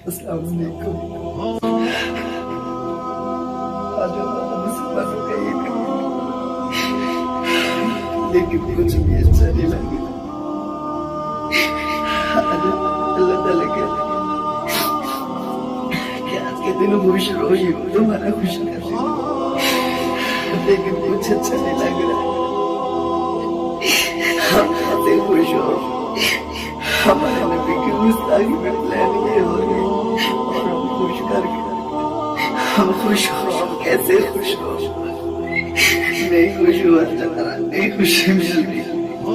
السلام علیکم۔ آج مسلمانوں کا یہ لیکن کچھ بھی اچھا نہیں لگا۔ اللہ تعالیٰ کہتے کہ آج کے دن خوش رہو، یہ تمہارا خوش کر رہے، لیکن کچھ اچھا نہیں لگ رہا۔ ہم کھاتے خوش ہو، ہمارے نبی کی گستاخی میں پلان یہ ہو رہی اور ہم خوش کر کے ہم خوش ہو، ہم کیسے خوش ہو؟ نہیں خوش ہوا تمہارا، نہیں خوشی مل رہی،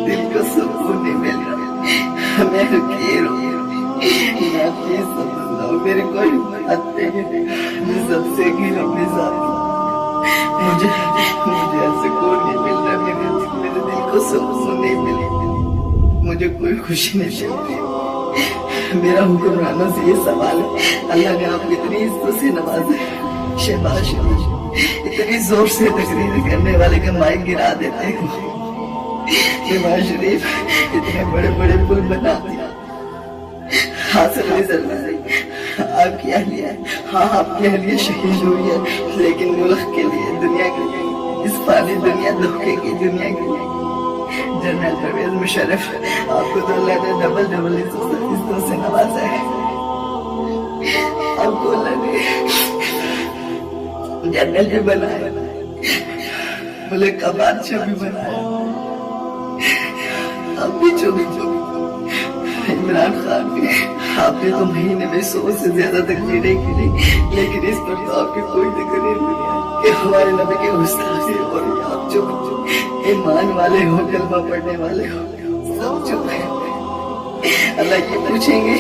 دل کو سکون نہیں مل رہا، میں حقیر ہوں، میں چیز سمجھتا ہوں، میرے کوئی بات نہیں، میں سب سے گھر اپنے ساتھ، مجھے سکون نہیں مل رہا، میرے دل کو سکون نہیں ملی، مجھے کوئی خوشی نہیں مل رہی۔ میرا حکمرانوں سے یہ سوال ہے، اللہ نے آپ کو اتنی عزت سے نوازا ہے، شہباز شریف اتنی زور سے تقریر کرنے والے کا مائک گرا دیتے ہیں، شہباز شریف اتنے بڑے بڑے پل بنا دیا، حاصل رزلٹ آپ کی اہلیہ ہے، ہاں آپ کی اہلیہ شہید ہوئی ہے، لیکن ملک کے لیے، دنیا کے لیے، اس فانی دنیا دھوکے کی دنیا کے لیے، جنرل پرویز مشرف آپ کو تو اللہ نے ڈبل عزتوں سے نوازا ہے، آپ کو اللہ نے جنرل بھی بنایا، ملک کا بادشاہ بھی بنایا، اب بھی جو عمران خان بھی، آپ نے تو مہینے میں 100 سے زیادہ تقریریں کی، لیکن اس پر تو آپ کی کوئی تقریر نہیں آئی کہ ہمارے نبی کے گستاخی ہو رہی ہے، آپ چپ ایمان والے ہو، کلمہ پڑھنے والے ہو، سب چپ ہیں۔ اللہ یہ پوچھیں گے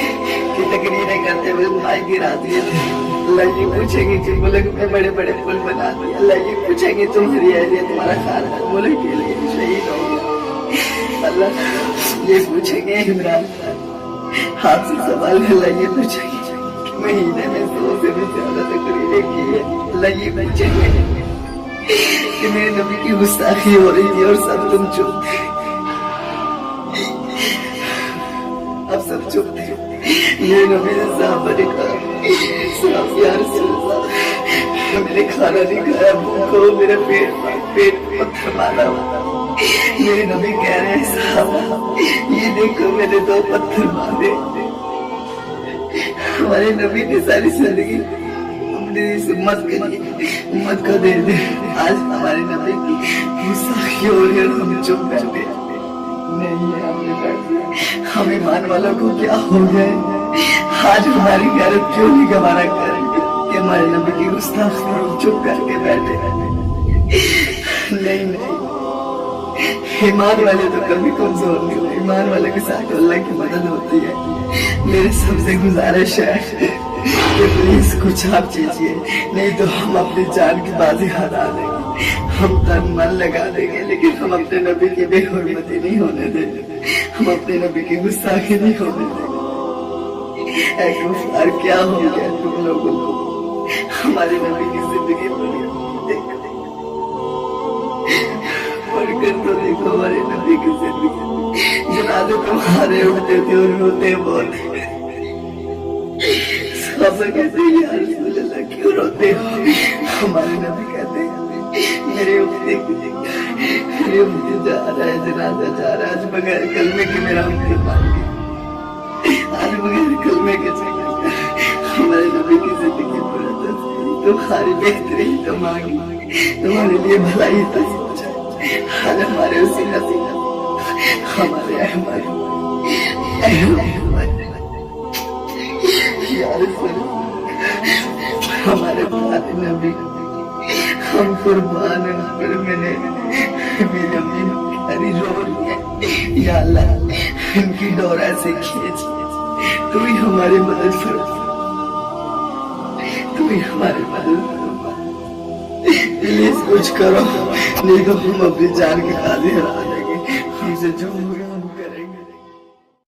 کہ تقریریں کرتے ہوئے مائک گرا دیے تھے، اللہ یہ پوچھیں گے کہ ملک میں بڑے بڑے پل بنا دیے، اللہ یہ پوچھیں گے تمہاری اہلیہ تمہارا خاندان ملک کے لیے شہید ہو گیا، اللہ یہ پوچھیں گے عمران آپ سے سوال ہے، اللہ یہ پوچھیں گے کہ مہینے میں 100 سے بھی زیادہ تقریریں کی ہے، اللہ یہ پوچھیں گے کہ میرے نبی کی گستاخی ہو رہی تھی اور سب تم چپ تھے، اب سب چپ تھے، میرے نبی نے صحابہ نے کہا یا رسول اللہ میں نے کھانا نہیں کھایا، بھوکا ہو، میرے پیٹ پتھر مارا ہوا، میرے نبی کہہ رہے ہیں صحابہ یہ دیکھو میں نے 2 پتھر مارے، ہمارے نبی نے ساری زندگی اس امت کو دے دے، آج ہمارے نبی کی گستاخی ہو رہی ہے اور ہم چپ بیٹھے ہیں، نہیں ہم نے بیٹھے، ہم ایمان والوں کو کیا ہو گئے، آج ہماری غیرت کیوں نہیں گوارا کریں گے کہ ہمارے نبی کی گستاخی ہم چپ کر کے بیٹھے، نہیں ایمان والے تو کبھی کمزور نہیں ہوتے، ایمان والے کے ساتھ اللہ کی مدد ہوتی ہے۔ میرے سب سے گزارش ہے کہ پلیز کچھ آپ کیجیے، نہیں تو ہم اپنی جان کی بازی ہرا دیں گے، ہم تن من لگا دیں گے، لیکن ہم اپنے نبی کی بے حرمتی نہیں ہونے دیں گے، ہم اپنے نبی کی گستاخی نہیں ہونے دیں گے۔ اے کفار کیا ہو گیا تم لوگوں کو، ہمارے نبی کی زندگی پڑھ کر تو دیکھو ہمارے نبی کی زندگی، جنازے تمہارے اٹھتے تھے اور روتے بہت، صحابہ کہتے ہیں یا رسول اللہ کیوں روتے ہو، ہمارے نبی کہتے ہیں میرے امتی جا رہا ہے، جنازہ جا رہا ہے، آج بغیر کلمے کے میرا امتی مان گیا، آج بغیر کلمے کے چکر ہمارے نبی کی زندگی پر تمہاری بہتری تو مانگی، تمہارے لیے بھلائی تو سوچا، آج ہمارے اسی نصیب ہمارے احمد یا رسول ہمارے پیارے نبی ہم قربان ہیں پر میں نے میری امی پیاری رو رہی ہے، یا اللہ ان کی ڈور ایسے کھینچ، تو ہی ہماری مدد فرما، تو ہی ہماری مدد فرما، پلیز کچھ کرو، نہیں تو ہم اپنی جان کی بازی ہرا دیں گے، ہم سے جو ہو گیا